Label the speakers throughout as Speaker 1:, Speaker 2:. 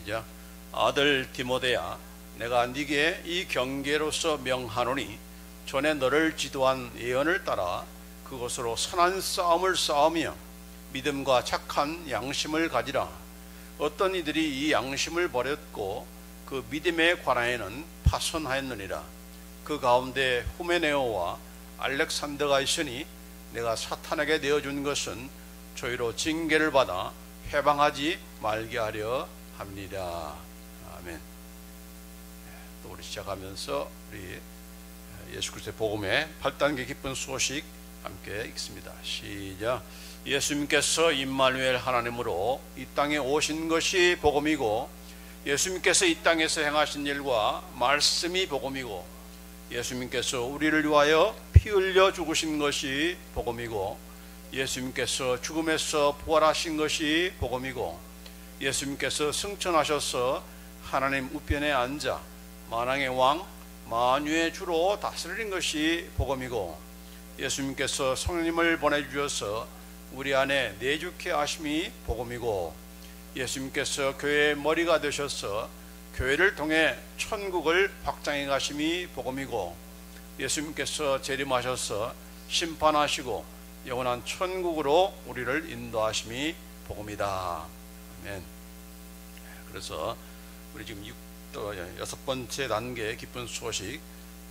Speaker 1: 시작. 아들 디모데야, 내가 네게 이 경계로서 명하노니 전에 너를 지도한 예언을 따라 그것으로 선한 싸움을 싸우며 믿음과 착한 양심을 가지라. 어떤 이들이 이 양심을 버렸고 그 믿음에 관하여는 파손하였느니라. 그 가운데 후메네오와 알렉산더가 있으니 내가 사탄에게 내어준 것은 저희로 징계를 받아 해방하지 말게 하려 합니다. 아멘. 또 우리 시작하면서 우리 예수 그리스도의 복음의 8단계 기쁜 소식 함께 읽습니다. 시작. 예수님께서 임마누엘 하나님으로 이 땅에 오신 것이 복음이고 예수님께서 이 땅에서 행하신 일과 말씀이 복음이고 예수님께서 우리를 위하여 피 흘려 죽으신 것이 복음이고 예수님께서 죽음에서 부활하신 것이 복음이고 예수님께서 승천하셔서 하나님 우편에 앉아 만왕의 왕 만유의 주로 다스리는 것이 복음이고 예수님께서 성령님을 보내주셔서 우리 안에 내주케 하심이 복음이고 예수님께서 교회의 머리가 되셔서 교회를 통해 천국을 확장해 가심이 복음이고 예수님께서 재림하셔서 심판하시고 영원한 천국으로 우리를 인도하심이 복음이다. 아멘. 그래서 우리 지금 여섯 번째 단계 기쁜 소식,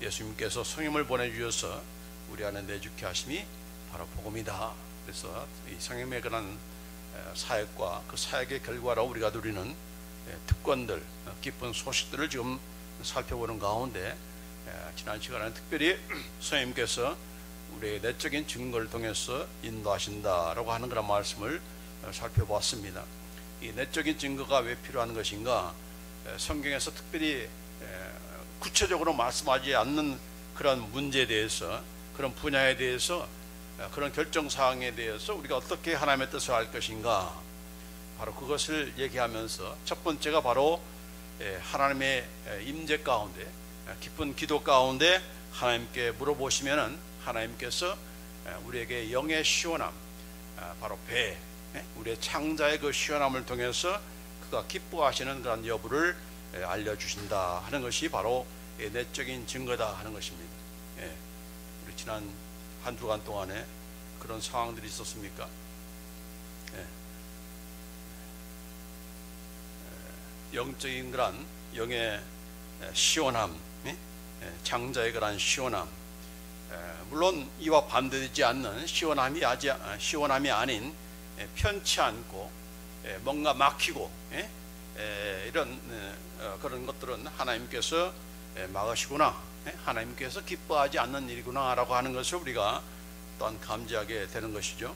Speaker 1: 예수님께서 성령을 보내주셔서 우리 안에 내주케 하심이 바로 복음이다. 그래서 이 성령의 그런 사역과 그 사역의 결과로 우리가 누리는 특권들, 기쁜 소식들을 지금 살펴보는 가운데 지난 시간에 특별히 성령님께서 우리의 내적인 증거를 통해서 인도하신다라고 하는 그런 말씀을 살펴보았습니다. 이 내적인 증거가 왜 필요한 것인가? 성경에서 특별히 구체적으로 말씀하지 않는 그런 문제에 대해서, 그런 분야에 대해서, 그런 결정사항에 대해서 우리가 어떻게 하나님의 뜻을 알 것인가, 바로 그것을 얘기하면서 첫 번째가 바로 하나님의 임재 가운데, 깊은 기도 가운데 하나님께 물어보시면은 하나님께서 우리에게 영의 시원함, 바로 배, 우리의 창자의 그 시원함을 통해서 그가 기뻐하시는 그런 여부를 알려주신다 하는 것이 바로 내적인 증거다 하는 것입니다. 우리 지난 한 주간 동안에 그런 상황들이 있었습니까? 영적인 그런 영의 시원함, 창자의 그런 시원함, 물론 이와 반대되지 않는 시원함이 아닌 편치 않고 뭔가 막히고 이런 그런 것들은 하나님께서 막으시구나, 하나님께서 기뻐하지 않는 일이구나 라고 하는 것을 우리가 또한 감지하게 되는 것이죠.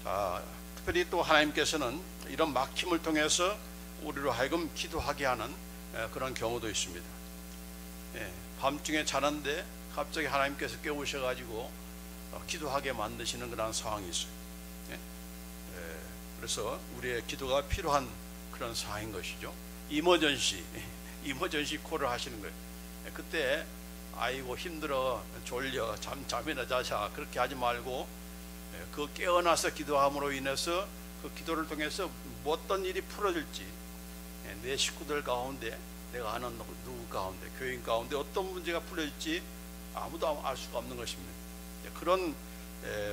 Speaker 1: 자, 특별히 또 하나님께서는 이런 막힘을 통해서 우리로 하여금 기도하게 하는 그런 경우도 있습니다. 밤중에 자는데 갑자기 하나님께서 깨우셔가지고 기도하게 만드시는 그런 상황이 있어요. 그래서 우리의 기도가 필요한 그런 상황인 것이죠. 이머전시 콜을 하시는 거예요. 그때 아이고 힘들어, 졸려, 잠이나 자자, 그렇게 하지 말고 그 깨어나서 기도함으로 인해서 그 기도를 통해서 어떤 일이 풀어질지, 내 식구들 가운데, 내가 아는 누구 가운데, 교인 가운데 어떤 문제가 풀어질지 아무도 알 수가 없는 것입니다. 그런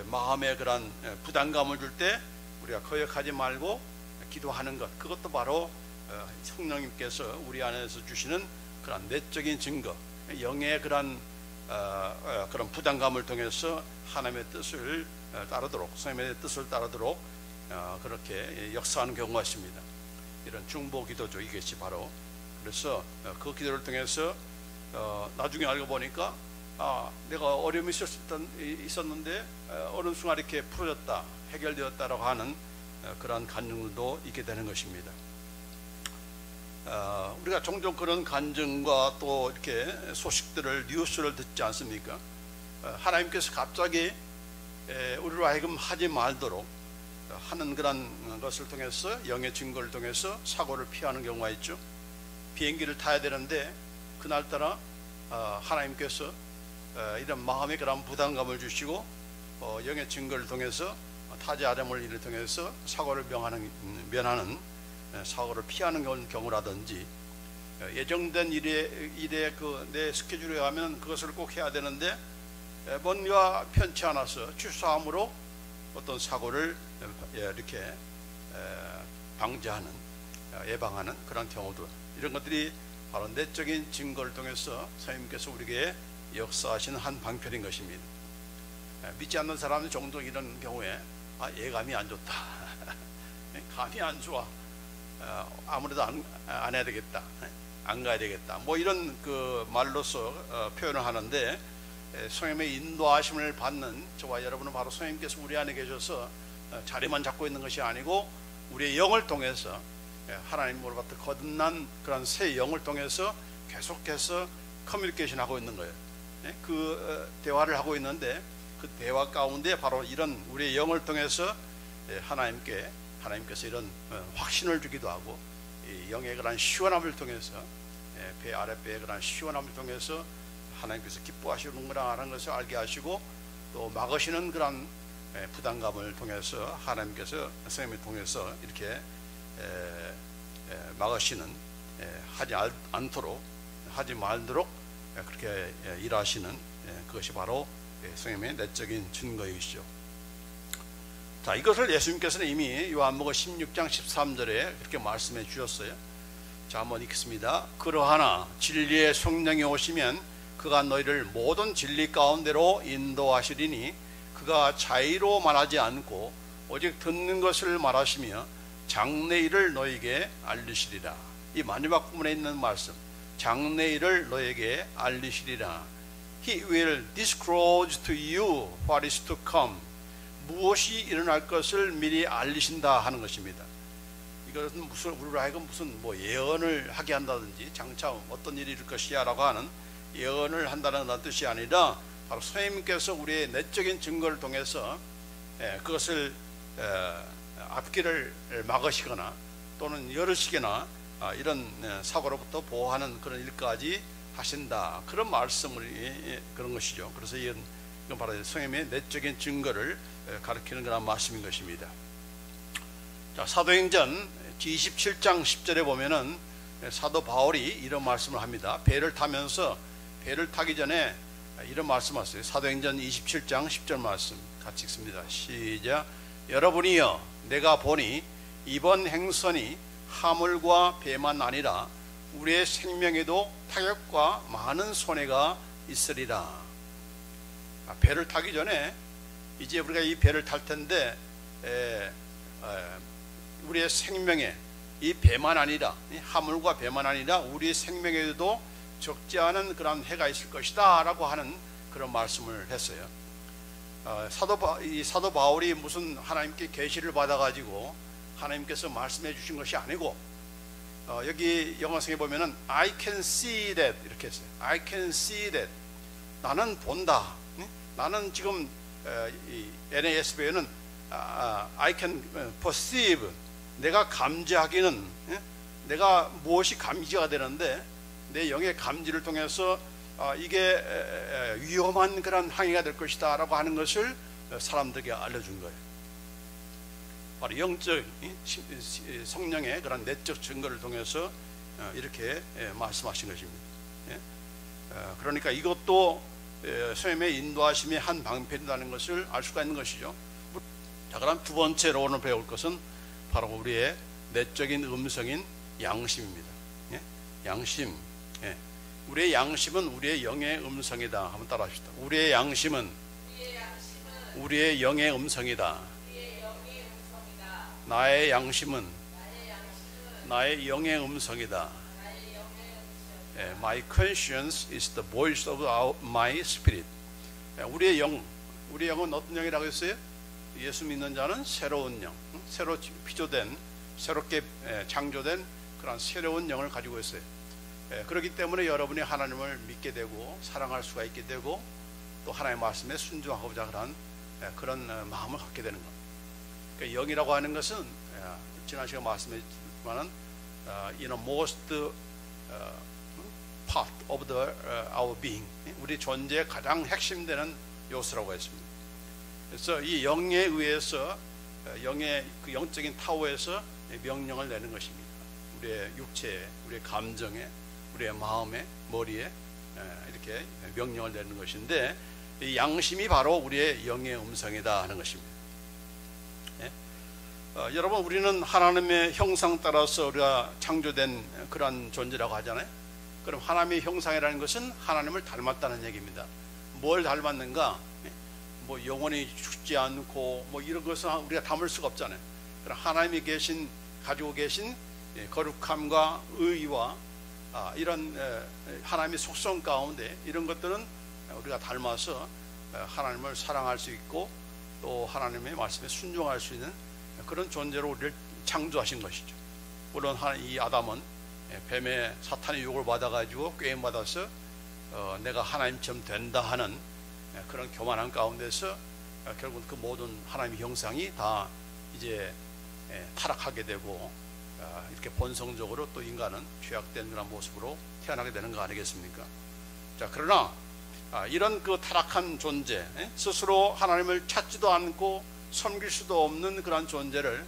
Speaker 1: 마음의 그런 부담감을 줄 때 우리가 거역하지 말고 기도하는 것, 그것도 바로 성령님께서 우리 안에서 주시는 그런 내적인 증거, 영의 그런 부담감을 통해서 하나님의 뜻을 따르도록, 성령의 뜻을 따르도록 그렇게 역사하는 경우가 있습니다. 이런 중보 기도죠, 이것이 바로. 그래서 그 기도를 통해서 나중에 알고 보니까 내가 어려움이 있었는데 어느 순간 이렇게 풀어졌다, 해결되었다라고 하는 그러한 간증들도 있게 되는 것입니다. 우리가 종종 그런 간증과 또 이렇게 소식들을, 뉴스를 듣지 않습니까? 하나님께서 갑자기 우리로 하여금 하지 말도록 하는 그런 것을 통해서, 영의 증거를 통해서 사고를 피하는 경우가 있죠. 비행기를 타야 되는데 그날따라 하나님께서 이런 마음의 그런 부담감을 주시고 영의 증거를 통해서 타지 않음을 통해서 사고를 면하는 사고를 피하는 경우라든지 예정된 일에 그 내 스케줄에 하면 그것을 꼭 해야 되는데 뭔가 편치 않아서 취소함으로 어떤 사고를 이렇게 방지하는, 예방하는 그런 경우도, 이런 것들이 바로 내적인 증거를 통해서 성령님께서 우리에게 역사하시는 한 방편인 것입니다. 믿지 않는 사람은 종종 이런 경우에 예감이 안 좋다, 감이 안 좋아, 아무래도 안 해야 되겠다, 안 가야 되겠다, 뭐 이런 그 말로서 표현을 하는데, 성령의 인도하심을 받는 저와 여러분은 바로 성령님께서 우리 안에 계셔서 자리만 잡고 있는 것이 아니고 우리의 영을 통해서 하나님으로부터 거듭난 그런 새 영을 통해서 계속해서 커뮤니케이션 하고 있는 거예요. 그 대화를 하고 있는데, 그 대화 가운데 바로 이런 우리의 영을 통해서 하나님께서 이런 확신을 주기도 하고, 영의 그런 시원함을 통해서, 배 아랫배의 그런 시원함을 통해서 하나님께서 기뻐하시는구나 하는 것을 알게 하시고, 또 막으시는 그런 부담감을 통해서 하나님께서 성령을 통해서 이렇게 막으시는, 하지 말도록 그렇게 일하시는, 그것이 바로 성령의 내적인 증거이시죠. 자, 이것을 예수님께서는 이미 요한복음 16장 13절에 그렇게 말씀해 주셨어요. 자, 한번 읽겠습니다. 그러하나 진리의 성령이 오시면 그가 너희를 모든 진리 가운데로 인도하시리니 그가 자의로 말하지 않고 오직 듣는 것을 말하시며 장래일을 너희에게 알리시리라. 이 마지막 부분에 있는 말씀, 장래일을 너희에게 알리시리라. He will disclose to you what is to come. 무엇이 일어날 것을 미리 알리신다 하는 것입니다. 이것은 우리로 하여금 무슨 뭐 예언을 하게 한다든지 장차 어떤 일이 있을 것이야 라고 하는 예언을 한다는 뜻이 아니라, 바로 성령님께서 우리의 내적인 증거를 통해서 그것을 앞길을 막으시거나 또는 열으시거나 이런 사고로부터 보호하는 그런 일까지 하신다, 그런 말씀을, 그런 것이죠. 그래서 이건 바로 성령의 내적인 증거를 가리키는 그런 말씀인 것입니다. 자, 사도행전 27장 10절에 보면은 사도 바울이 이런 말씀을 합니다. 배를 타기 전에 이런 말씀하세요. 사도행전 27장 10절 말씀 같이 읽습니다. 시작. 여러분이여, 내가 보니 이번 행선이 하물과 배만 아니라 우리의 생명에도 타격과 많은 손해가 있으리라. 배를 타기 전에 이제 우리가 이 배를 탈 텐데, 우리의 생명에, 이 배만 아니라, 이 하물과 배만 아니라 우리의 생명에도 적지 않은 그런 해가 있을 것이다 라고 하는 그런 말씀을 했어요. 사도 바울이 무슨 하나님께 계시를 받아 가지고 하나님께서 말씀해 주신 것이 아니고, 여기 영어성에 보면은 I can see that 이렇게 했어요. I can see that, 나는 본다. 나는 지금 이 NASB에는 I can perceive, 내가 감지하기는, 내가 무엇이 감지가 되는데 내 영의 감지를 통해서 이게 위험한 그런 항해가 될 것이다 라고 하는 것을 사람들에게 알려준 거예요. 바로 영적 성령의 그런 내적 증거를 통해서 이렇게 말씀하신 것입니다. 그러니까 이것도 성령의 인도하심의 한 방편이라는 것을 알 수가 있는 것이죠. 자, 그럼 두 번째로 오늘 배울 것은 바로 우리의 내적인 음성인 양심입니다. 양심. 우리의 양심은 우리의 영의 음성이다. 한번 따라합시다. 우리의 양심은 우리의 영의 음성이다. 나의 양심은 나의 영의 음성이다. My conscience is the voice of my spirit. 우리의 영은 어떤 영이라고 했어요? 예수 믿는 자는 새로운 영, 새로 피조된, 새롭게 창조된 그런 새로운 영을 가지고 있어요. 그렇기 때문에 여러분이 하나님을 믿게 되고 사랑할 수가 있게 되고 또 하나님의 말씀에 순종하고자 하는 그런 마음을 갖게 되는 것. 그러니까 영이라고 하는 것은 지난 시간에 말씀했지만은 most part of our being, 우리 존재의 가장 핵심되는 요소라고 했습니다. 그래서 이 영에 의해서 영의 그 영적인 타워에서 명령을 내는 것입니다. 우리의 육체에, 우리의 감정에, 우리의 마음에, 머리에 이렇게 명령을 내는 것인데, 이 양심이 바로 우리의 영의 음성이다 하는 것입니다. 여러분, 우리는 하나님의 형상 따라서 우리가 창조된 그러한 존재라고 하잖아요. 그럼 하나님의 형상이라는 것은 하나님을 닮았다는 얘기입니다. 뭘 닮았는가? 뭐 영원히 죽지 않고 뭐 이런 것은 우리가 담을 수가 없잖아요. 그럼 하나님이 가지고 계신 거룩함과 의와 이런 하나님의 속성 가운데 이런 것들은 우리가 닮아서 하나님을 사랑할 수 있고 또 하나님의 말씀에 순종할 수 있는 그런 존재로 우리를 창조하신 것이죠. 물론 이 아담은 뱀의 사탄의 유혹을 받아가지고 꾀임받아서 내가 하나님처럼 된다 하는 그런 교만한 가운데서 결국 그 모든 하나님의 형상이 다 이제 타락하게 되고 이렇게 본성적으로 또 인간은 죄악된 그런 모습으로 태어나게 되는 거 아니겠습니까? 자, 그러나 이런 그 타락한 존재, 스스로 하나님을 찾지도 않고 섬길 수도 없는 그런 존재를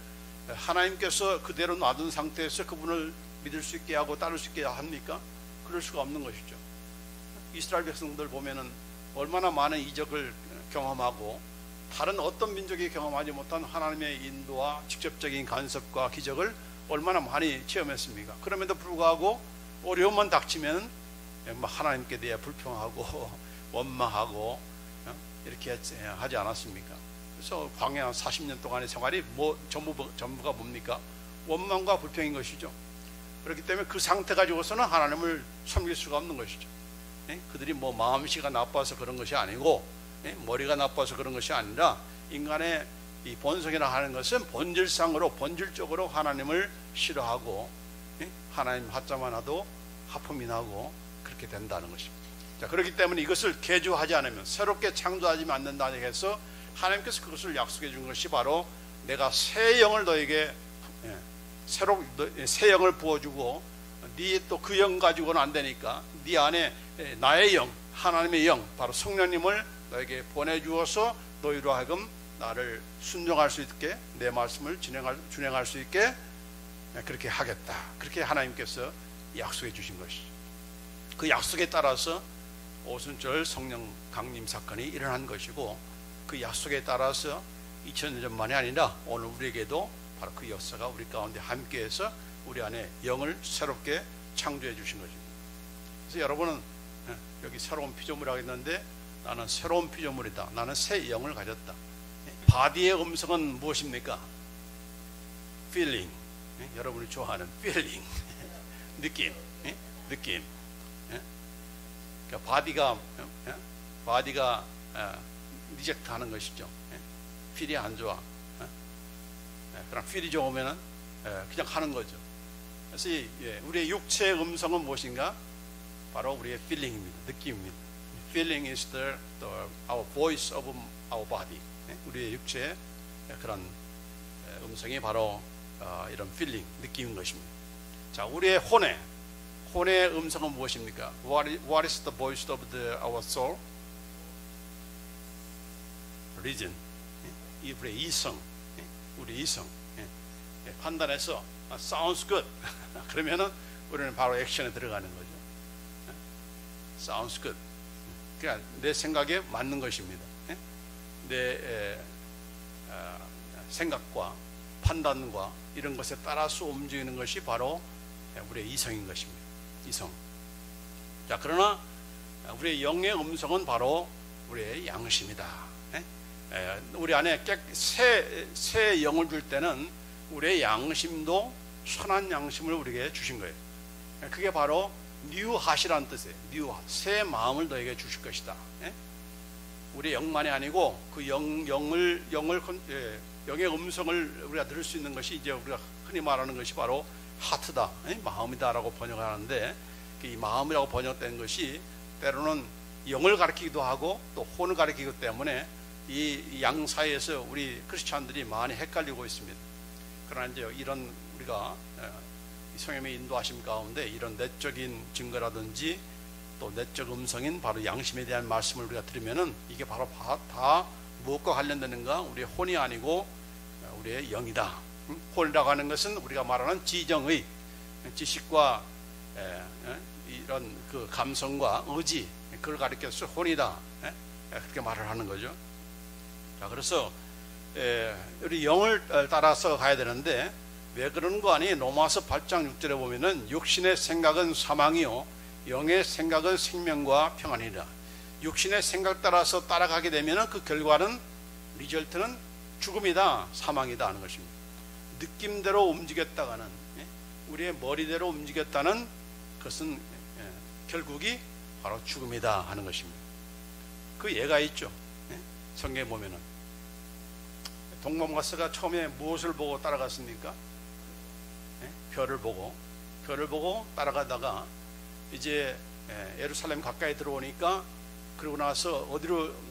Speaker 1: 하나님께서 그대로 놔둔 상태에서 그분을 믿을 수 있게 하고 따를 수 있게 합니까? 그럴 수가 없는 것이죠. 이스라엘 백성들 보면은 얼마나 많은 이적을 경험하고 다른 어떤 민족이 경험하지 못한 하나님의 인도와 직접적인 간섭과 기적을 얼마나 많이 체험했습니까? 그럼에도 불구하고 어려움만 닥치면 하나님께 대해 불평하고 원망하고 이렇게 하지 않았습니까? 그래서 광야 40년 동안의 생활이 전부가 뭡니까? 원망과 불평인 것이죠. 그렇기 때문에 그 상태 가지고서는 하나님을 섬길 수가 없는 것이죠. 그들이 뭐 마음씨가 나빠서 그런 것이 아니고 머리가 나빠서 그런 것이 아니라 인간의 이 본성이라 하는 것은 본질적으로 하나님을 싫어하고 하나님 하자만 하도 하품이 나고 그렇게 된다는 것입니다. 자, 그렇기 때문에 이것을 개조하지 않으면, 새롭게 창조하지 않는다 해서 하나님께서 그것을 약속해 준 것이 바로 내가 새 영을 너에게 새 영을 부어주고 네 또 그 영 가지고는 안 되니까 네 안에 나의 영, 하나님의 영, 바로 성령님을 너에게 보내주어서 너희로 하여금 나를 순종할 수 있게, 내 말씀을 준행할 수 있게 그렇게 하겠다. 그렇게 하나님께서 약속해 주신 것이죠. 그 약속에 따라서 오순절 성령 강림 사건이 일어난 것이고, 그 약속에 따라서 2000년 만이 아니라 오늘 우리에게도 바로 그 역사가 우리 가운데 함께해서 우리 안에 영을 새롭게 창조해 주신 것입니다. 그래서 여러분은 여기 새로운 피조물이라고 했는데 나는 새로운 피조물이다. 나는 새 영을 가졌다. 바디의 음성은 무엇입니까? feeling. 여러분이 좋아하는 feeling. 느낌. 그러니까 바디가 리젝트 하는 것이죠. 필이 안 좋아. 그럼 필이 좋으면은 그냥 하는 거죠. 그래서 우리의 육체의 음성은 무엇인가? 바로 우리의 feeling입니다. 느낌입니다. Feeling is our voice of our body. 우리의 육체의 그런 음성이 바로 이런 feeling, 느낌인 것입니다. 자, 우리의 혼의 음성은 무엇입니까? What is the voice of our soul? Reason. 우리의 이성, 우리 이성 판단해서 sounds good. 그러면은 우리는 바로 액션에 들어가는 거죠. Sounds good. 그러니까 내 생각에 맞는 것입니다. 내 생각과 판단과 이런 것에 따라서 움직이는 것이 바로 우리의 이성인 것입니다. 이성. 자, 그러나 우리의 영의 음성은 바로 우리의 양심이다. 우리 안에 새 영을 줄 때는 우리의 양심도 선한 양심을 우리에게 주신 거예요. 그게 바로 new heart이라는 뜻이에요. new heart. 새 마음을 너에게 주실 것이다. 우리의 영만이 아니고 그 영의 음성을 우리가 들을 수 있는 것이 이제 우리가 흔히 말하는 것이 바로 하트다, 마음이다라고 번역하는데, 이 마음이라고 번역된 것이 때로는 영을 가리키기도 하고 또 혼을 가리키기 때문에 이 양 사이에서 우리 크리스찬들이 많이 헷갈리고 있습니다. 그러나 이제 이런 우리가 성령의 인도하심 가운데 이런 내적인 증거라든지 또 내적 음성인 바로 양심에 대한 말씀을 우리가 들으면은 이게 바로 다 무엇과 관련되는가? 우리의 혼이 아니고 우리의 영이다. 혼이라고 하는 것은 우리가 말하는 지정의, 지식과 이런 그 감성과 의지, 그걸 가리켜서 혼이다, 그렇게 말을 하는 거죠. 자, 그래서 우리 영을 따라서 가야 되는데 왜 그러는 거 아니? 로마서 8장 6절에 보면은 육신의 생각은 사망이요 영의 생각은 생명과 평안이라. 육신의 생각 따라서 따라가게 되면은 그 결과는, 리절트는 죽음이다, 사망이다 하는 것입니다. 느낌대로 움직였다가는, 우리의 머리대로 움직였다는 그것은 결국이 바로 죽음이다 하는 것입니다. 그 예가 있죠. 성경에 보면은 동방마스가 처음에 무엇을 보고 따라갔습니까? 별을 보고 따라가다가 이제 예루살렘 가까이 들어오니까, 그러고 나서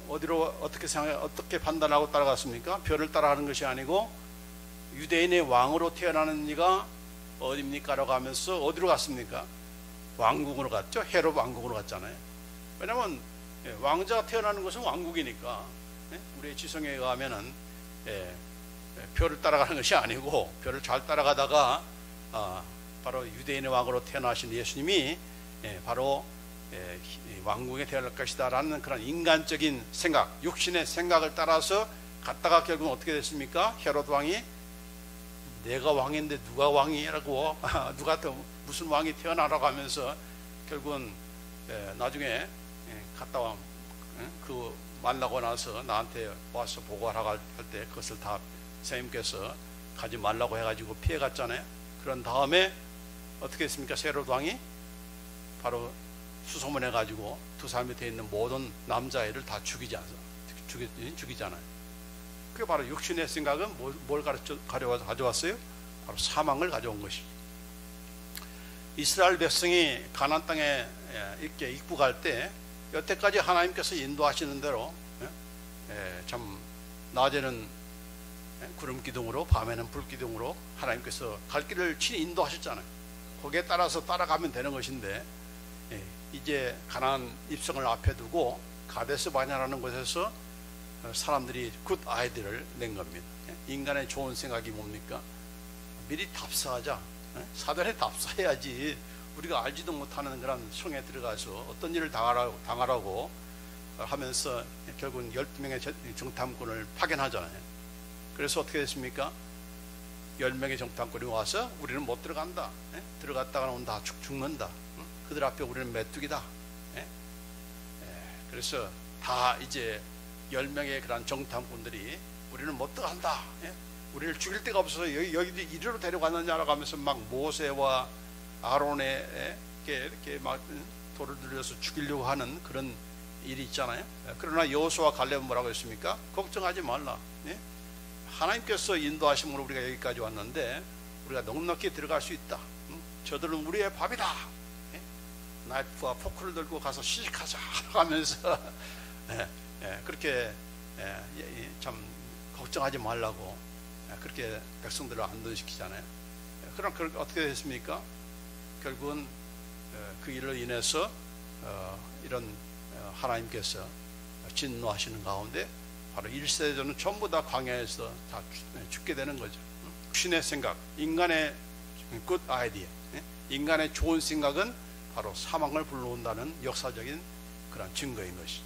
Speaker 1: 어디로 어떻게 판단하고 따라갔습니까? 별을 따라가는 것이 아니고 유대인의 왕으로 태어나는 이가 어디입니까? 라고 하면서 어디로 갔습니까? 왕궁으로 갔죠. 헤롯 왕궁으로 갔잖아요. 왜냐하면 왕자가 태어나는 것은 왕국이니까. 우리의 지성에 의하면은 별을 따라가는 것이 아니고, 별을 잘 따라가다가 바로 유대인의 왕으로 태어나신 예수님이 바로 왕궁에 태어날 것이다 라는 그런 인간적인 생각, 육신의 생각을 따라서 갔다가 결국은 어떻게 됐습니까? 헤롯 왕이 내가 왕인데 누가 왕이라고, 누가 또 무슨 왕이 태어나라고 하면서 결국은 나중에 갔다 와 그 만나고 나서 나한테 와서 보고하라고 할 때 그것을 다 선생님께서 가지 말라고 해가지고 피해 갔잖아요. 그런 다음에 어떻게 했습니까? 헤롯 왕이 바로 수소문해 가지고 두 사람 밑에 있는 모든 남자애를 다 죽이잖아요. 그게 바로 육신의 생각은 뭘 가져왔어요? 바로 사망을 가져온 것이죠. 이스라엘 백성이 가나안 땅에 이렇게 입국할 때 여태까지 하나님께서 인도하시는 대로 참 낮에는 구름 기둥으로, 밤에는 불 기둥으로 하나님께서 갈 길을 친히 인도하셨잖아요. 거기에 따라서 따라가면 되는 것인데, 이제 가나안 입성을 앞에 두고 가데스 바냐라는 곳에서 사람들이 굿 아이디어를 낸 겁니다. 인간의 좋은 생각이 뭡니까? 미리 답사하자. 사전에 답사해야지. 우리가 알지도 못하는 그런 성에 들어가서 어떤 일을 당하라고 하면서 결국은 12명의 정탐꾼을 파견하잖아요. 그래서 어떻게 됐습니까? 10명의 정탐꾼이 와서 우리는 못 들어간다. 들어갔다가는 다 죽는다. 그들 앞에 우리는 메뚜기다. 그래서 다 이제 10명의 그런 정탐꾼들이 우리는 못 들어간다. 우리를 죽일 데가 없어서 여기 이리로 데려갔느냐라고 하면서 막 모세와 아론에게 이렇게 막 돌을 들여서 죽이려고 하는 그런 일이 있잖아요. 그러나 여호수아와 갈렙은 뭐라고 했습니까? 걱정하지 말라. 하나님께서 인도하심으로 우리가 여기까지 왔는데 우리가 넉넉히 들어갈 수 있다. 저들은 우리의 밥이다. 나이프와 포크를 들고 가서 시식하자 하면서 그렇게 참 걱정하지 말라고 그렇게 백성들을 안도시키잖아요. 그럼 어떻게 됐습니까? 결국은 그 일로 인해서 이런 하나님께서 진노하시는 가운데 바로 1세대들은 전부 다 광야에서 다 죽게 되는 거죠. 신의 생각, 인간의 good idea, 인간의 좋은 생각은 바로 사망을 불러온다는 역사적인 그런 증거인 것이죠.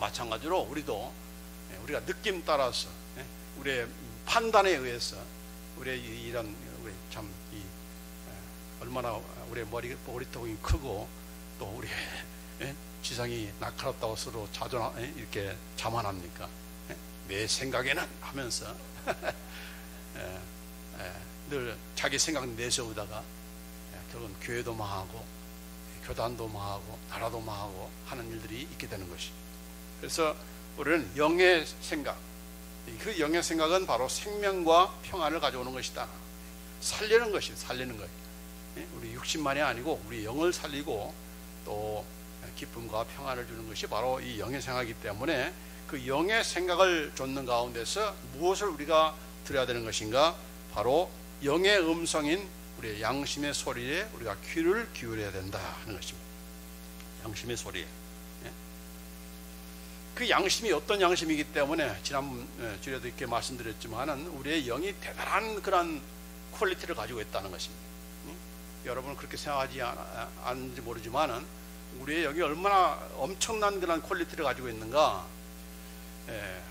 Speaker 1: 마찬가지로 우리가 느낌 따라서 우리의 판단에 의해서 우리의 이런 참 얼마나 우리의 머리통이 크고 또 우리의 지상이 날카롭다고 서로 이렇게 자만합니까? 내 생각에는 하면서 늘 자기 생각 내세우다가 결국은 교회도 망하고 교단도 망하고 나라도 망하고 하는 일들이 있게 되는 것이. 그래서 우리는 영의 생각, 그 영의 생각은 바로 생명과 평안을 가져오는 것이다. 살리는 거예요. 우리 육신만이 아니고 우리 영을 살리고 또 기쁨과 평안을 주는 것이 바로 이 영의 생각이기 때문에 그 영의 생각을 좇는 가운데서 무엇을 우리가 들어야 되는 것인가? 바로 영의 음성인 우리의 양심의 소리에 우리가 귀를 기울여야 된다 하는 것입니다. 양심의 소리에. 그 양심이 어떤 양심이기 때문에 지난주에도 이렇게 말씀드렸지만은 우리의 영이 대단한 그런 퀄리티를 가지고 있다는 것입니다. 여러분은 그렇게 생각하지 않는지 모르지만은 우리의 여기 얼마나 엄청난 그런 퀄리티를 가지고 있는가.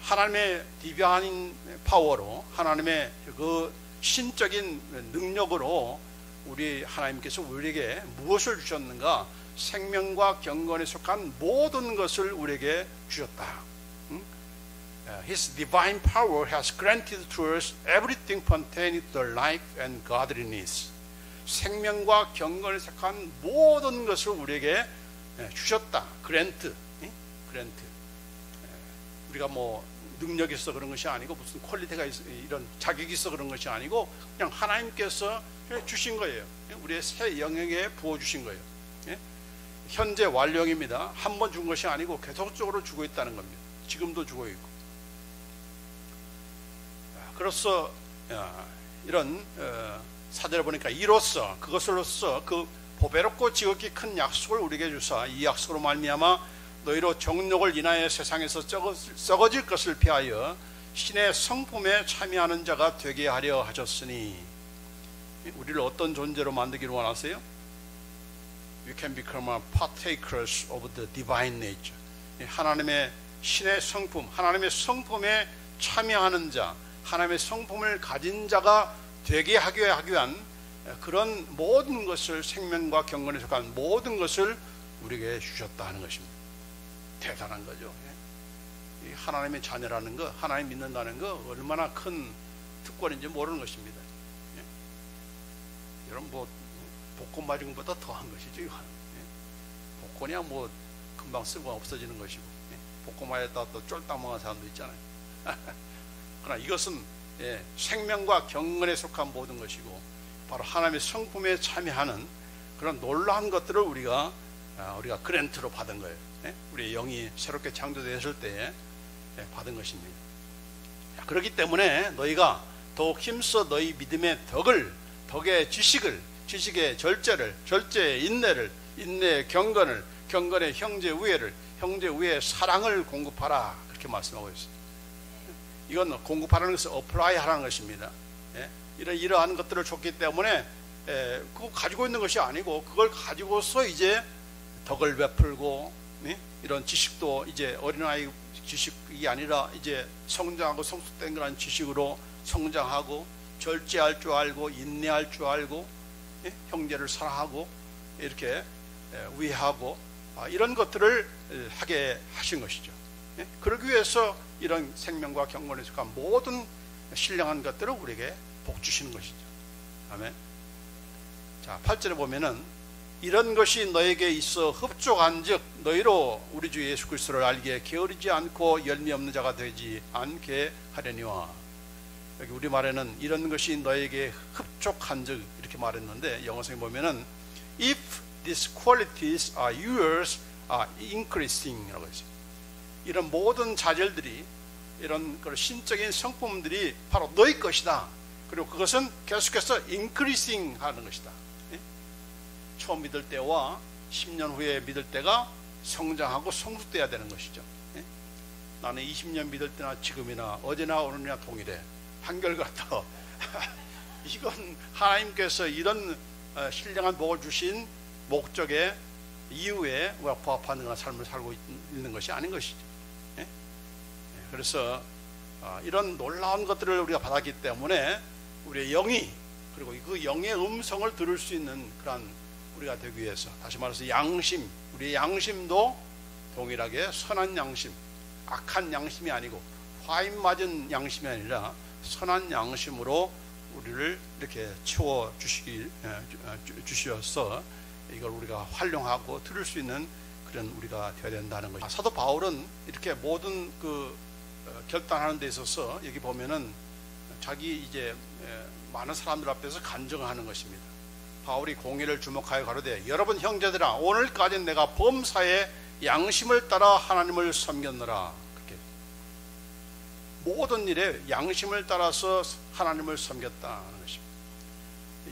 Speaker 1: 하나님의 디바인 파워로, 하나님의 그 신적인 능력으로 우리 하나님께서 우리에게 무엇을 주셨는가? 생명과 경건에 속한 모든 것을 우리에게 주셨다. His divine power has granted to us everything pertaining to life and godliness. 생명과 경건에 속한 모든 것을 우리에게 주셨다. 그랜트. 우리가 뭐 능력이 있어 그런 것이 아니고 무슨 퀄리티가 있어, 이런 자격이 있어 그런 것이 아니고 그냥 하나님께서 주신 거예요. 우리의 새 영역에 부어주신 거예요. 현재 완료형입니다. 한 번 준 것이 아니고 계속적으로 주고 있다는 겁니다. 지금도 주고 있고. 그래서 이런 사절을 보니까 이로써, 그것으로써 그 보배롭고 지극히 큰 약속을 우리에게 주사 이 약속으로 말미암아 너희로 정욕을 인하여 세상에서 썩어질 것을 피하여 신의 성품에 참여하는 자가 되게 하려 하셨으니. 우리를 어떤 존재로 만들기를 원하세요? We can become partakers of the divine nature. 하나님의 신의 성품, 하나님의 성품에 참여하는 자, 하나님의 성품을 가진 자가 되게 하기 위한 그런 모든 것을, 생명과 경건에 속한 모든 것을 우리에게 주셨다 하는 것입니다. 대단한 거죠. 하나님의 자녀라는 거, 하나님 믿는다는 거 얼마나 큰 특권인지 모르는 것입니다. 여러분 뭐 복권 맞은 것보다 더한 것이죠. 복권이야 뭐 금방 쓰고 없어지는 것이고, 복권 맞았다가 또 쫄딱 먹은 사람도 있잖아요. 그러나 이것은 생명과 경건에 속한 모든 것이고 바로 하나님의 성품에 참여하는 그런 놀라운 것들을 우리가 그랜트로 받은 거예요. 우리의 영이 새롭게 창조되었을 때 받은 것입니다. 그렇기 때문에 너희가 더욱 힘써 너희 믿음의 덕의 지식의 절제의 인내를, 인내의 경건을, 경건의 형제 우애의 사랑을 공급하라. 그렇게 말씀하고 있어요. 이건 공급하라는 것은 어플라이 하라는 것입니다. 이러한 것들을 줬기 때문에 그거 가지고 있는 것이 아니고 그걸 가지고서 이제 덕을 베풀고, 이런 지식도 이제 어린아이 지식이 아니라 이제 성장하고 성숙된 그런 지식으로 성장하고, 절제할 줄 알고, 인내할 줄 알고, 형제를 사랑하고, 이렇게 위하고, 이런 것들을 하게 하신 것이죠. 그러기 위해서 이런 생명과 경건에 속한 모든 신령한 것들을 우리에게 복 주시는 것이죠. 아멘. 자, 8절에 보면은 이런 것이 너에게 있어 흡족한즉 너희로 우리 주 예수 그리스도를 알기에 게으르지 않고 열매 없는 자가 되지 않게 하려니와. 여기 우리말에는 이런 것이 너에게 흡족한즉 이렇게 말했는데 영어성에 보면은 if these qualities are yours are increasing 라고 했어요. 이런 모든 자질들이, 이런 신적인 성품들이 바로 너희 것이다. 그리고 그것은 계속해서 increasing 하는 것이다. 처음 믿을 때와 10년 후에 믿을 때가 성장하고 성숙돼야 되는 것이죠. 나는 20년 믿을 때나 지금이나 어제나 오늘이나 동일해. 한결같아. 이건 하나님께서 이런 신령한 복을 주신 목적의 이후에 우리가 부합하는 삶을 살고 있는 것이 아닌 것이죠. 그래서 이런 놀라운 것들을 우리가 받았기 때문에 우리의 영이, 그리고 그 영의 음성을 들을 수 있는 그런 우리가 되기 위해서, 다시 말해서 양심, 우리의 양심도 동일하게 선한 양심, 악한 양심이 아니고 화인 맞은 양심이 아니라 선한 양심으로 우리를 이렇게 채워 주셔서 이걸 우리가 활용하고 들을 수 있는 그런 우리가 되어야 된다는 것이죠. 사도 바울은 이렇게 모든 결단하는 데 있어서 여기 보면은 자기 이제 많은 사람들 앞에서 간증하는 것입니다. 바울이 공의를 주목하여 가로되 여러분 형제들아 오늘까지 내가 범사에 양심을 따라 하나님을 섬겼노라. 그렇게 모든 일에 양심을 따라서 하나님을 섬겼다는 것입니다.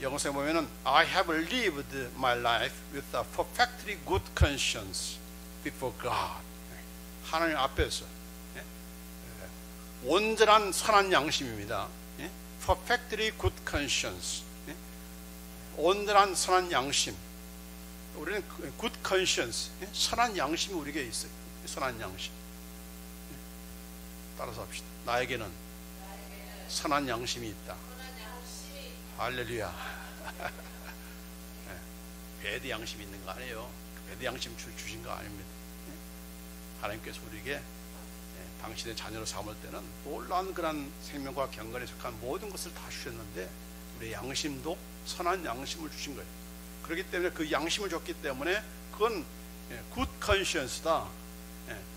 Speaker 1: 영어에 보면은 I have lived my life with a perfectly good conscience before God. 하나님 앞에서 온전한 선한 양심입니다. Perfectly good conscience. 온전한 선한 양심, 우리는 good conscience, 선한 양심이 우리에게 있어요. 선한 양심. 따라서 합시다. 나에게는 선한 양심이 있다. 할렐루야. 배드 양심이 있는 거 아니에요. 배드 양심 주신 거 아닙니다. 하나님께서 우리에게 당신의 자녀로 삼을 때는 놀라운 그런 생명과 경건에 속한 모든 것을 다 주셨는데 우리의 양심도 선한 양심을 주신 거예요. 그렇기 때문에 그 양심을 줬기 때문에 그건 good conscience다.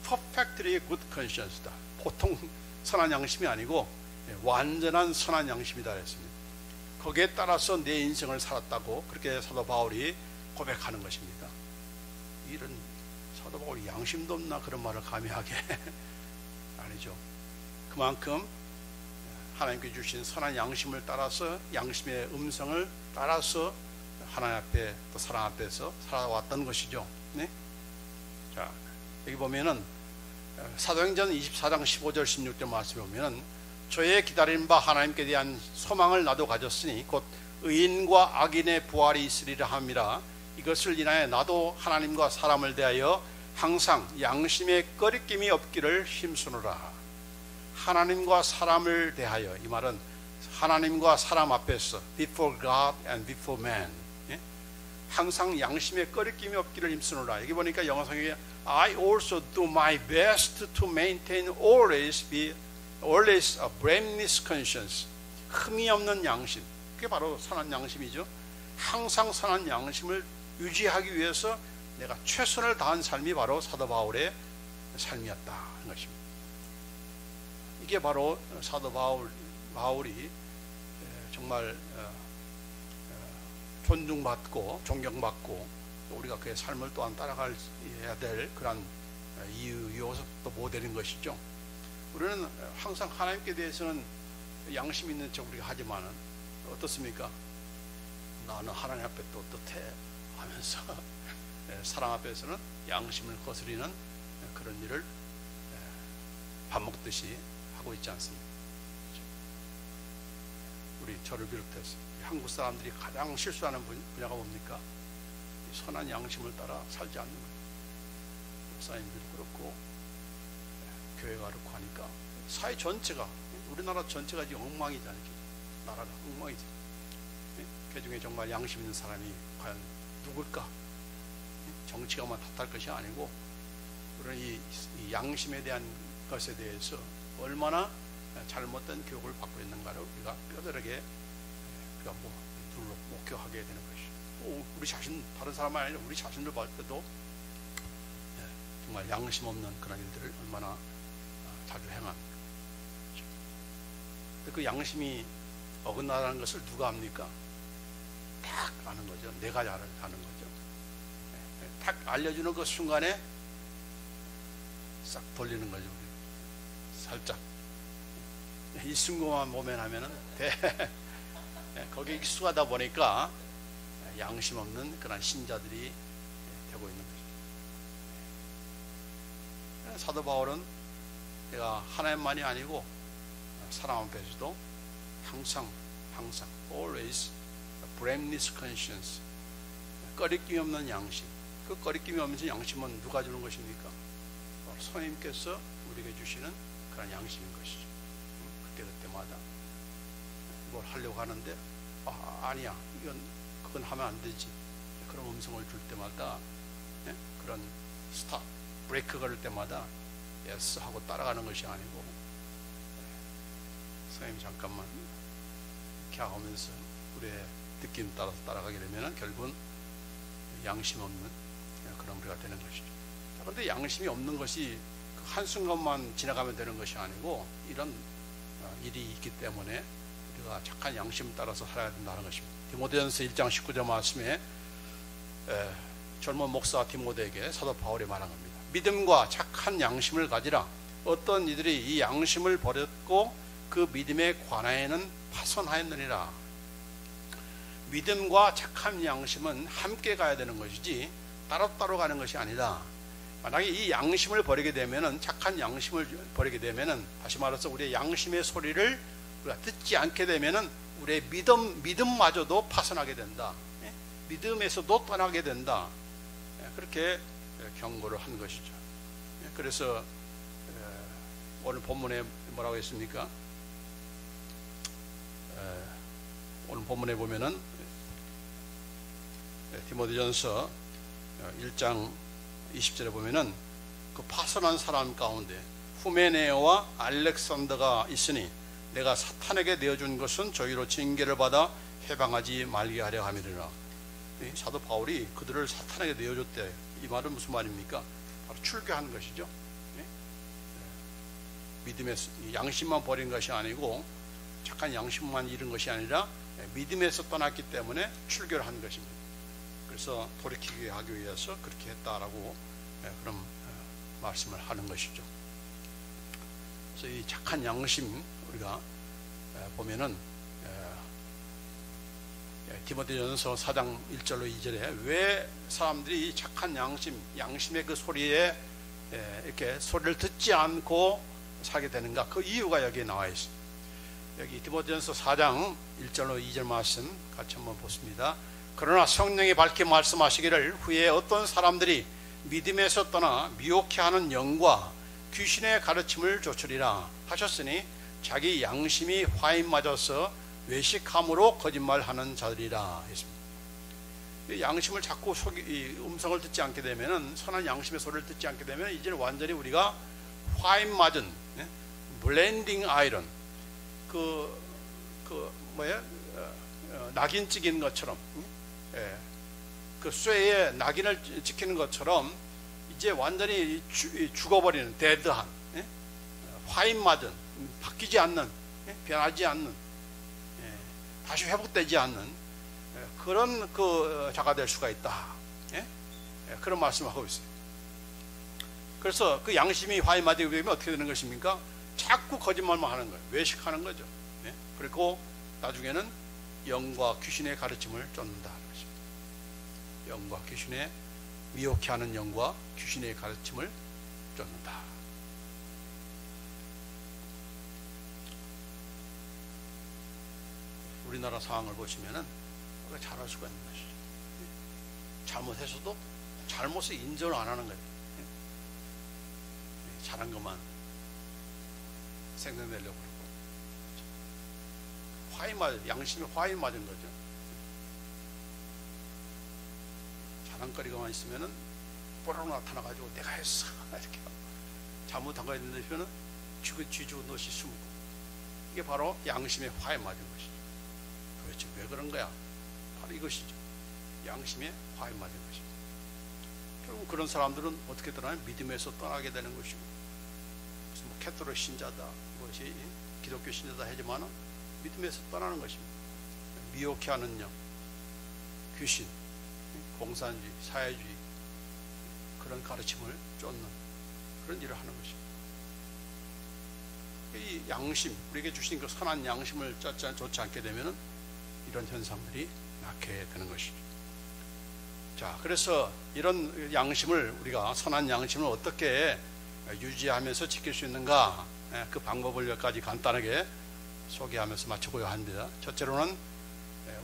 Speaker 1: perfectly good conscience다. 보통 선한 양심이 아니고 완전한 선한 양심이다 했습니다. 거기에 따라서 내 인생을 살았다고 그렇게 사도 바울이 고백하는 것입니다. 이런 사도 바울이 양심도 없나 그런 말을 감히 하게 아니죠. 그만큼 하나님께 주신 선한 양심을 따라서 양심의 음성을 따라서 하나님 앞에 또 사랑 앞에서 살아왔던 것이죠. 네? 자, 여기 보면은 사도행전 24장 15절 16절 말씀에 보면은 저의 기다린 바 하나님께 대한 소망을 나도 가졌으니 곧 의인과 악인의 부활이 있으리라 함이라. 이것을 인하여 나도 하나님과 사람을 대하여 항상 양심의 꺼리낌이 없기를 힘쓰노라. 하나님과 사람을 대하여, 이 말은 하나님과 사람 앞에서 before God and before man, 항상 양심의 꺼리낌이 없기를 힘쓰노라. 여기 보니까 영어 성경에 I also do my best to maintain always a blameless conscience. 흠이 없는 양심. 그게 바로 선한 양심이죠. 항상 선한 양심을 유지하기 위해서 내가 최선을 다한 삶이 바로 사도 바울의 삶이었다 하는 것입니다. 이게 바로 사도 바울이 정말 존중받고 존경받고 우리가 그의 삶을 또한 따라가야 될 그런 요소도 모델인 것이죠. 우리는 항상 하나님께 대해서는 양심 있는 척 우리가 하지만은 어떻습니까? 나는 하나님 앞에 또 어떻게 하면서 사람 앞에서는 양심을 거스리는 그런 일을 밥 먹듯이 하고 있지 않습니까? 우리 저를 비롯해서 한국 사람들이 가장 실수하는 분야가 뭡니까? 선한 양심을 따라 살지 않는 거예요. 목사님들도 그렇고 교회가 그렇고 하니까 사회 전체가, 우리나라 전체가 지금 엉망이잖아요. 나라가 엉망이죠. 그 중에 정말 양심 있는 사람이 과연 누굴까? 정치가만 탓할 것이 아니고 우리는 이 양심에 대한 것에 대해서 얼마나 잘못된 교육을 받고 있는가를 우리가 뼈저리게 우리가 둘로 목격하게 되는 것이죠. 우리 자신, 다른 사람 아니라 우리 자신을 볼 때도 정말 양심 없는 그런 일들을 얼마나 자주 행합니까? 근데 그 양심이 어긋나라는 것을 누가 합니까? 딱 아는 거죠. 내가 아는 거죠. 딱 알려주는 그 순간에 싹 돌리는 거죠. 살짝 이 순간만 모면하면은 거기에 익숙하다 보니까 양심 없는 그런 신자들이 되고 있는 거죠. 사도 바울은 내가 하나님만이 아니고 사람 앞에서도 항상 always blameless conscience, 꺼리낌이 없는 양심. 그 꺼리낌이 없는 양심은 누가 주는 것입니까? 성령님께서 우리에게 주시는 그런 양심인 것이죠. 그때마다 뭘 하려고 하는데 아니야, 그건 하면 안 되지. 그런 음성을 줄 때마다 그런 스탑, 브레이크 걸을 때마다 예스 하고 따라가는 것이 아니고 선생님 잠깐만 이렇게 하면서 우리의 느낌 따라서 따라가게 되면 결국은 양심 없는 그런 우리가 되는 것이죠. 그런데 양심이 없는 것이 한순간만 지나가면 되는 것이 아니고 이런 일이 있기 때문에 우리가 착한 양심을 따라서 살아야 된다는 것입니다. 디모데전서 1장 19절 말씀에 젊은 목사 디모데에게 사도 바울이 말한 겁니다. 믿음과 착한 양심을 가지라. 어떤 이들이 이 양심을 버렸고 그 믿음에 관하여는 파손하였느니라. 믿음과 착한 양심은 함께 가야 되는 것이지 따로따로 가는 것이 아니다. 만약에 이 양심을 버리게 되면은, 착한 양심을 버리게 되면은, 다시 말해서 우리의 양심의 소리를 우리가 듣지 않게 되면은 우리의 믿음마저도 파손하게 된다. 믿음에서도 떠나게 된다. 그렇게 경고를 한 것이죠. 그래서 오늘 본문에 뭐라고 했습니까? 오늘 본문에 보면은 디모데전서 1장 20절에 보면은 그 파선한 사람 가운데 후메네오와 알렉산더가 있으니 내가 사탄에게 내어준 것은 저희로 징계를 받아 해방하지 말게 하려 함이니라. 사도 바울이 그들을 사탄에게 내어줬대. 이 말은 무슨 말입니까? 바로 출교한 것이죠. 믿음의 양심만 버린 것이 아니고 착한 양심만 잃은 것이 아니라 믿음에서 떠났기 때문에 출교를 한 것입니다. 그래서 돌이키게 하기 위해서 그렇게 했다라고 그런 말씀을 하는 것이죠. 그래서 이 착한 양심 우리가 보면은 디모데전서 4장 1절로 2절에 왜 사람들이 이 착한 양심의 그 소리에 이렇게 소리를 듣지 않고 살게 되는가? 그 이유가 여기에 나와 있습니다. 여기 디모데전서 4장 1절로 2절 말씀 같이 한번 보십니다. 그러나 성령이 밝게 말씀하시기를 후에 어떤 사람들이 믿음에서 떠나 미혹해 하는 영과 귀신의 가르침을 조추리라 하셨으니 자기 양심이 화인 맞아서 외식함으로 거짓말하는 자들이라 했습니다. 양심을 자꾸 음성을 듣지 않게 되면은, 선한 양심의 소리를 듣지 않게 되면 이제 완전히 우리가 화인 맞은 블렌딩 아이런 낙인 찍인 것처럼, 그 쇠에 낙인을 찍히는 것처럼 이제 완전히 죽어버리는 데드한, 화인 맞은, 바뀌지 않는, 변하지 않는, 다시 회복되지 않는 그런 그 자가 될 수가 있다. 그런 말씀을 하고 있어요. 그래서 그 양심이 화인 맞게 되면 어떻게 되는 것입니까? 자꾸 거짓말만 하는 거예요. 외식하는 거죠. 그리고 나중에는 영과 귀신의 가르침을 쫓는다 하는 것입니다. 영과 귀신의, 미혹해 하는 영과 귀신의 가르침을 쫓는다. 우리나라 상황을 보시면은 우리가 잘할 수가 있는 것이죠. 잘못해서도 잘못을 인정을 안 하는 거예요. 잘한 것만 생성되려고 그러고, 양심에 화인 맞은 거죠. 자랑거리가만 있으면은 뽀록 나타나가지고 내가 했어 이렇게 잘못한 거 있는데 는 쥐주 넛이 숨고, 이게 바로 양심에 화인 맞은 것이죠. 도대체 왜 그런 거야? 바로 이것이죠. 양심에 화인 맞은 것이죠. 결국 그런 사람들은 어떻게 떠나요? 믿음에서 떠나게 되는 것이고, 무슨 캐톨릭 신자다, 무엇이 기독교 신자다 하지만 믿음에서 떠나는 것입니다. 미혹해 하는 영, 귀신, 공산주의, 사회주의, 그런 가르침을 쫓는 그런 일을 하는 것입니다. 이 양심, 우리에게 주신 그 선한 양심을 쫓지 않게 되면 이런 현상들이 낳게 되는 것이죠. 자, 그래서 이런 양심을, 우리가 선한 양심을 어떻게 유지하면서 지킬 수 있는가, 그 방법을 몇 가지 간단하게 소개하면서 마쳐보려 합니다. 첫째로는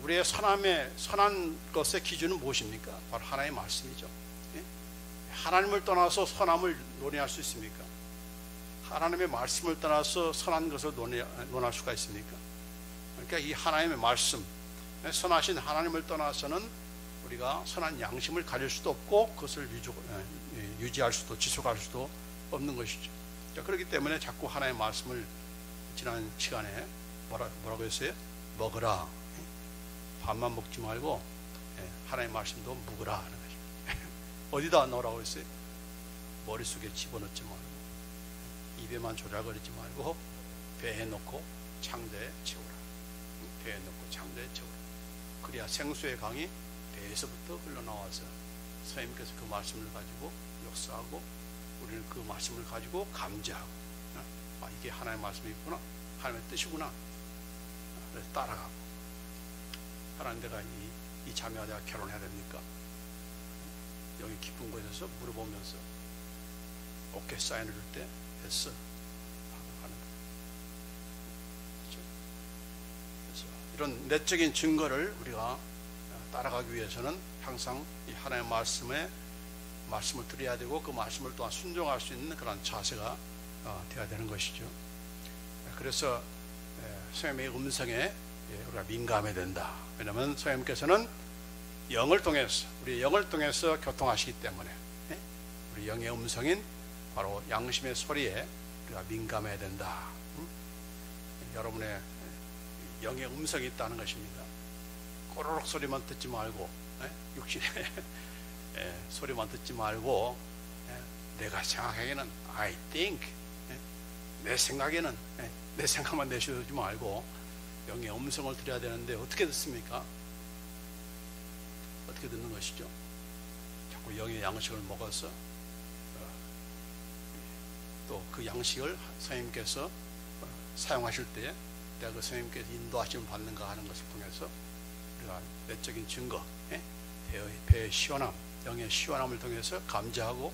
Speaker 1: 우리의 선한 것의 기준은 무엇입니까? 바로 하나님의 말씀이죠. 하나님을 떠나서 선함을 논의할 수 있습니까? 하나님의 말씀을 떠나서 선한 것을 논할 수가 있습니까? 그러니까 이 하나님의 말씀, 선하신 하나님을 떠나서는 우리가 선한 양심을 가질 수도 없고 그것을 유지할 수도, 지속할 수도 없는 것이죠. 자, 그렇기 때문에 자꾸 하나님의 말씀을, 지난 시간에 뭐라고 했어요? 먹으라. 밥만 먹지 말고 하나님의 말씀도 묵으라 하는 거죠. 어디다 넣으라고 했어요? 머릿속에 집어넣지 말고, 입에만 조잘거리지 말고 배에 넣고 창자에 채우라. 배에 넣고 창자에 채우라. 그래야 생수의 강이 배에서부터 흘러나와서 선생님께서 그 말씀을 가지고 역사하고, 우리는 그 말씀을 가지고 감지하고, 아, 이게 하나님의 말씀이 있구나, 하나님의 뜻이구나, 그래서 따라가고. 하나님, 내가 이 자매와 내가 결혼해야 됩니까? 여기 깊은 곳에서 물어보면서 오케이 사인을 줄 때 됐어 하는 거예요. 그렇죠? 그래서 이런 내적인 증거를 우리가 따라가기 위해서는 항상 이 하나님의 말씀을 드려야 되고 그 말씀을 또한 순종할 수 있는 그런 자세가 되어야 되는 것이죠. 그래서 성령의 음성에 우리가 민감해야 된다. 왜냐하면 성령께서는 영을 통해서, 우리 영을 통해서 교통하시기 때문에 우리 영의 음성인 바로 양심의 소리에 우리가 민감해야 된다. 여러분의 영의 음성이 있다는 것입니다. 꼬르륵 소리만 듣지 말고, 육신의 소리만 듣지 말고, 내가 생각하기에는 I think, 내 생각에는 내 생각만 내쉬지 말고 영의 음성을 들어야 되는데 어떻게 듣습니까? 어떻게 듣는 것이죠? 자꾸 영의 양식을 먹어서 또 그 양식을 성령님께서 사용하실 때 내가 그 성령님께서 인도하심을 받는가 하는 것을 통해서 우리가 내적인 증거, 배의 시원함, 영의 시원함을 통해서 감지하고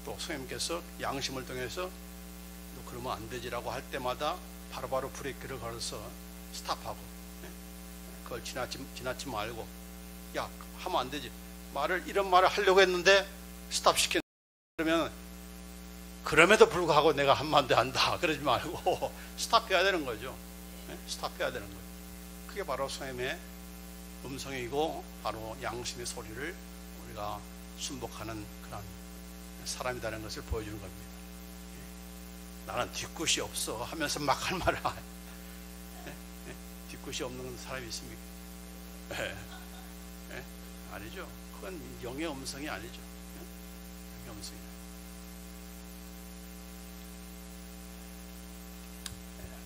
Speaker 1: 또 성령님께서 양심을 통해서 너 그러면 안 되지라고 할 때마다 바로바로 브레이크를 걸어서 스탑하고, 그걸 지나치 말고, 야 하면 안 되지, 이런 말을 하려고 했는데 스탑시켜. 그러면 그럼에도 불구하고 내가 하면 안 돼, 한다 그러지 말고 스탑해야 되는 거죠. 스탑해야 되는 거예요. 그게 바로 성령의 음성이고 바로 양심의 소리를 우리가 순복하는 그런 사람이라는 것을 보여주는 겁니다. 나는 뒤끝이 없어 하면서 막 할 말을 뒤끝이 없는 사람이 있습니까? 아니죠. 그건 영의 음성이 아니죠. 영의 음성이.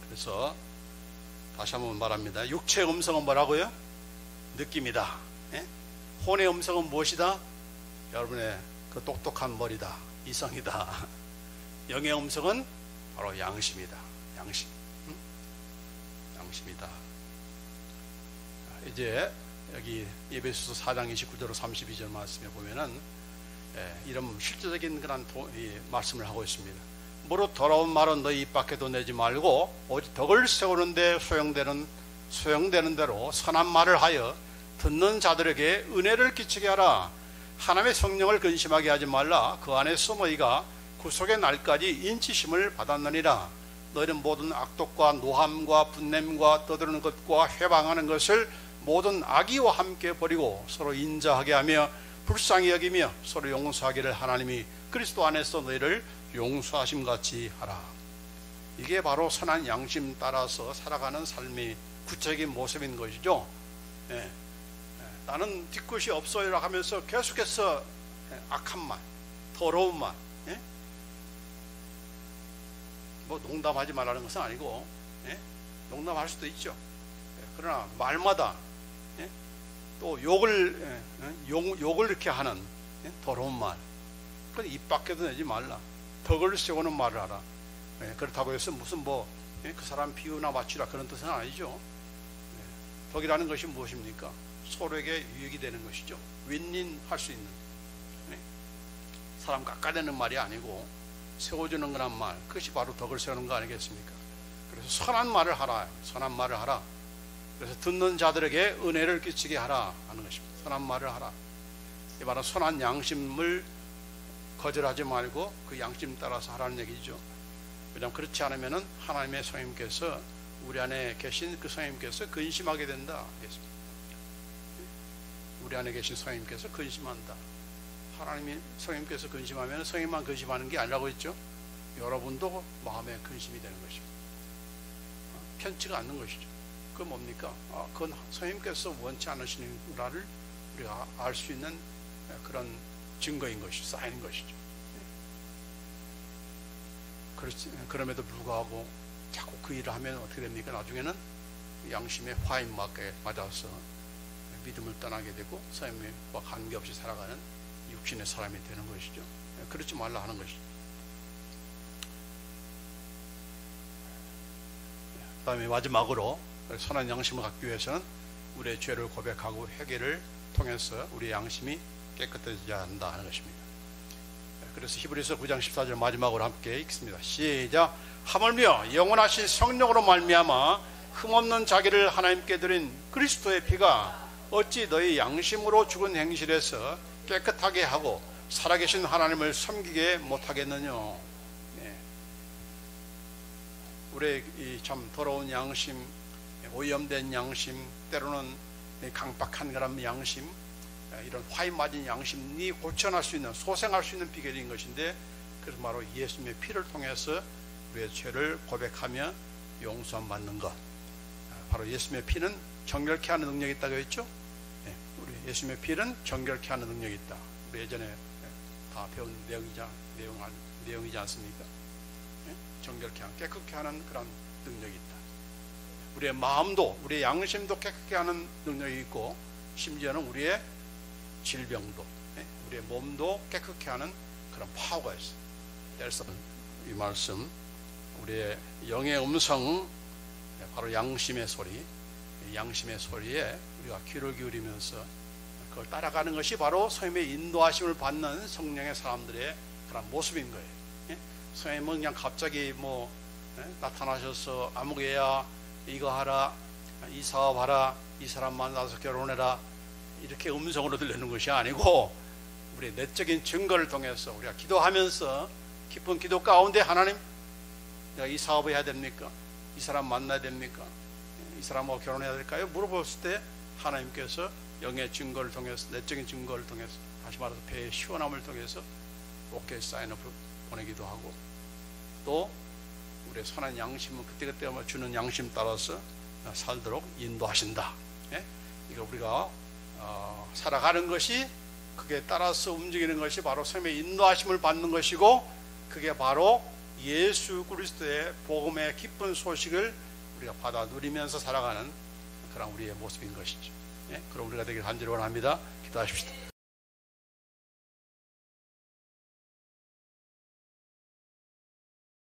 Speaker 1: 그래서 다시 한번 말합니다. 육체의 음성은 뭐라고요? 느낌이다. 혼의 음성은 무엇이다? 여러분의 그 똑똑한 머리다, 이성이다. 영의 음성은 바로 양심이다. 양심이다. 이제 여기 에베소서 4장 29절로 32절 말씀에 보면은 이런 실제적인 그런 말씀을 하고 있습니다. 무릇 더러운 말은 너희 입 밖에도 내지 말고 오직 덕을 세우는데 소용되는 대로 선한 말을 하여 듣는 자들에게 은혜를 끼치게 하라. 하나님의 성령을 근심하게 하지 말라. 그 안에서 너희가 구속의 날까지 인치심을 받았느니라. 너희는 모든 악독과 노함과 분냄과 떠드는 것과 회방하는 것을 모든 악의와 함께 버리고 서로 인자하게 하며 불쌍히 여기며 서로 용서하기를 하나님이 그리스도 안에서 너희를 용서하심 같이 하라. 이게 바로 선한 양심 따라서 살아가는 삶의 구체적인 모습인 것이죠. 나는 뒤끝이 없어요 하면서 계속해서 악한 말, 더러운 말, 뭐 농담하지 말라는 것은 아니고, 농담할 수도 있죠. 그러나 말마다 또 욕을 이렇게 하는 더러운 말, 그건 입 밖에도 내지 말라. 덕을 세우는 말을 하라. 그렇다고 해서 무슨 그 사람 비유나 맞추라 그런 뜻은 아니죠. 덕이라는 것이 무엇입니까? 서로에게 유익이 되는 것이죠. 윈윈할 수 있는, 사람 깎아내는 말이 아니고 세워주는 그런 말, 그것이 바로 덕을 세우는 거 아니겠습니까? 그래서 선한 말을 하라. 선한 말을 하라. 그래서 듣는 자들에게 은혜를 끼치게 하라 하는 것입니다. 선한 말을 하라. 이 바로 선한 양심을 거절하지 말고 그 양심 따라서 하라는 얘기죠. 왜냐하면 그렇지 않으면 하나님의 성령께서, 우리 안에 계신 그 성령께서 근심하게 된다. 우리 안에 계신 성령께서 근심한다. 하나님이 성령께서 근심하면 성령만 근심하는 게 아니라고 했죠. 여러분도 마음에 근심이 되는 것입니다. 편치가 않는 것이죠. 그건 뭡니까? 그건 성령께서 원치 않으시는구나를 우리가 알 수 있는 그런 증거인 것이 쌓이는 것이죠. 그럼에도 불구하고 자꾸 그 일을 하면 어떻게 됩니까? 나중에는 양심의 화인막에 맞아서 믿음을 떠나게 되고 성령과 관계없이 살아가는 육신의 사람이 되는 것이죠. 그렇지 말라 하는 것이죠. 그 다음에 마지막으로 선한 양심을 갖기 위해서는 우리의 죄를 고백하고 회개를 통해서 우리의 양심이 깨끗해져야 한다 하는 것입니다. 그래서 히브리서 9장 14절 마지막으로 함께 읽습니다. 시작. 하물며 영원하신 성령으로 말미암아 흠없는 자기를 하나님께 드린 그리스도의 피가 어찌 너희 양심으로 죽은 행실에서 깨끗하게 하고 살아계신 하나님을 섬기게 못하겠느냐. 예. 우리의 이 참 더러운 양심, 오염된 양심, 때로는 강박한 그런 양심, 이런 화인 맞은 양심이 고쳐낼 수 있는, 소생할 수 있는 비결인 것인데, 그래서 바로 예수님의 피를 통해서 우리의 죄를 고백하며 용서함 받는 것. 바로 예수님의 피는 정결케 하는 능력이 있다고 했죠. 네, 우리 예수님의 피는 정결케 하는 능력이 있다. 우리 예전에 다 배운 내용이지 않습니까? 네? 정결케 하는, 깨끗게 하는 그런 능력이 있다. 우리의 마음도, 우리의 양심도 깨끗게 하는 능력이 있고, 심지어는 우리의 질병도, 네? 우리의 몸도 깨끗게 하는 그런 파워가 있어요. 그래서 이 말씀, 우리의 영의 음성, 바로 양심의 소리, 양심의 소리에 우리가 귀를 기울이면서 그걸 따라가는 것이 바로 성령의 인도하심을 받는 성령의 사람들의 그런 모습인 거예요. 예? 성령님은 그냥 갑자기 나타나셔서 아무개야 이거 하라, 이 사업하라, 이 사람 만나서 결혼해라, 이렇게 음성으로 들리는 것이 아니고, 우리의 내적인 증거를 통해서 우리가 기도하면서 깊은 기도 가운데, 하나님, 내가 이 사업을 해야 됩니까? 이 사람 만나야 됩니까? 이 사람하고 결혼해야 될까요? 물어봤을 때 하나님께서 영의 증거를 통해서, 내적인 증거를 통해서, 다시 말해서 배의 시원함을 통해서 오케이 사인을 보내기도 하고, 또 우리의 선한 양심은 그때그때 주는 양심 따라서 살도록 인도하신다. 예? 이거 우리가 살아가는 것이, 그게 따라서 움직이는 것이 바로 성령의 인도하심을 받는 것이고, 그게 바로 예수 그리스도의 복음의 기쁜 소식을 우리가 받아 누리면서 살아가는 그런 우리의 모습인 것이죠. 예? 그럼 우리가 되길 간절히 원합니다. 기도하십시다.